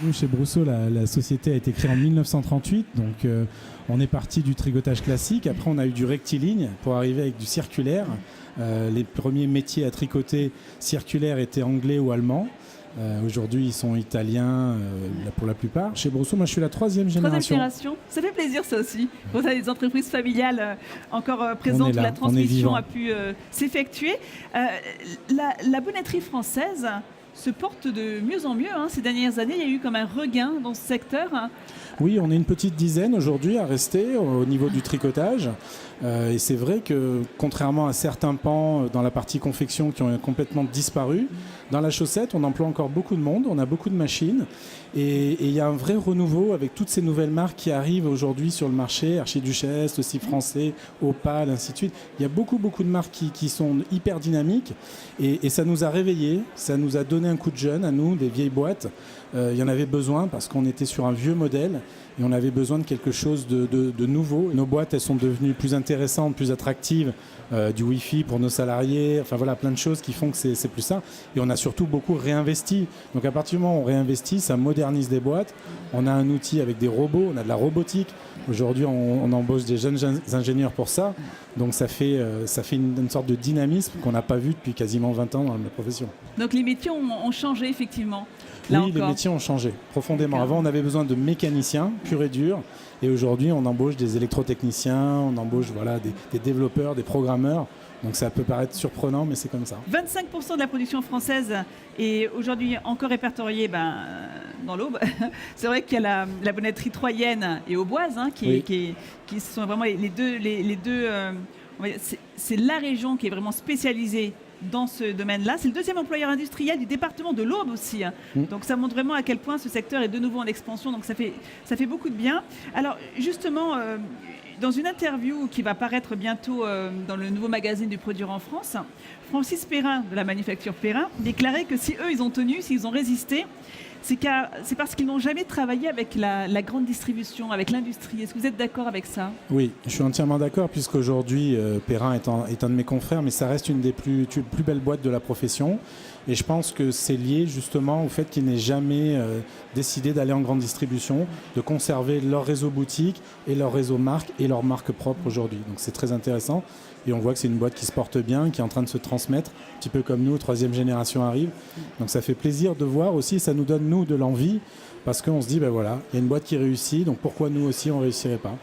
Nous, chez Brousseau, la société a été créée en 1938, donc on est parti du tricotage classique. Après, on a eu du rectiligne pour arriver avec du circulaire. Les premiers métiers à tricoter circulaire étaient anglais ou allemands. Aujourd'hui, ils sont italiens pour la plupart. Chez Brousseau, moi, je suis la troisième génération. Ça fait plaisir, ça aussi. Quand on a des entreprises familiales encore présentes où la transmission a pu s'effectuer. La bonneterie française se porte de mieux en mieux. Ces dernières années, il y a eu comme un regain dans ce secteur. Oui, on est une petite dizaine aujourd'hui à rester au niveau du tricotage. Et c'est vrai que contrairement à certains pans dans la partie confection qui ont complètement disparu, dans la chaussette, on emploie encore beaucoup de monde, on a beaucoup de machines. Et il y a un vrai renouveau avec toutes ces nouvelles marques qui arrivent aujourd'hui sur le marché, Archiduchesse, aussi français, Opal, ainsi de suite. Il y a beaucoup de marques qui sont hyper dynamiques et ça nous a réveillés, ça nous a donné un coup de jeune à nous, des vieilles boîtes. Il y en avait besoin parce qu'on était sur un vieux modèle et on avait besoin de quelque chose de nouveau. Nos boîtes, elles sont devenues plus intéressantes, plus attractives, du Wi-Fi pour nos salariés, enfin voilà, plein de choses qui font que c'est plus ça. Et on a surtout beaucoup réinvesti. Donc à partir du moment où on réinvestit, ça modernise des boîtes. On a un outil avec des robots, on a de la robotique. Aujourd'hui, on embauche des jeunes ingénieurs pour ça. Donc ça fait une sorte de dynamisme qu'on n'a pas vu depuis quasiment 20 ans dans la profession. Donc les métiers ont changé effectivement. Oui, les métiers ont changé profondément. Avant, on avait besoin de mécaniciens purs et durs. Et aujourd'hui, on embauche des électrotechniciens, on embauche des développeurs, des programmeurs. Donc ça peut paraître surprenant, mais c'est comme ça. 25% de la production française est aujourd'hui encore répertoriée dans l'Aube. C'est vrai qu'il y a la bonneterie troyenne et auboise qui sont vraiment les deux. C'est la région qui est vraiment spécialisée dans ce domaine-là. C'est le deuxième employeur industriel du département de l'Aube aussi. Donc ça montre vraiment à quel point ce secteur est de nouveau en expansion. Donc ça fait beaucoup de bien. Alors justement, dans une interview qui va paraître bientôt dans le nouveau magazine du Produire en France, Francis Perrin de la Manufacture Perrin déclarait que si eux ils ont tenu, s'ils ont résisté, c'est parce qu'ils n'ont jamais travaillé avec la grande distribution, avec l'industrie. Est-ce que vous êtes d'accord avec ça? Oui, je suis entièrement d'accord, puisqu'aujourd'hui, Perrin est un de mes confrères, mais ça reste une des plus belles boîtes de la profession. Et je pense que c'est lié justement au fait qu'ils n'aient jamais décidé d'aller en grande distribution, de conserver leur réseau boutique et leur réseau marque et leur marque propre aujourd'hui. Donc c'est très intéressant. Et on voit que c'est une boîte qui se porte bien, qui est en train de se transmettre, un petit peu comme nous, troisième génération arrive. Donc ça fait plaisir de voir aussi, ça nous donne nous de l'envie, parce qu'on se dit, voilà, il y a une boîte qui réussit, donc pourquoi nous aussi on ne réussirait pas?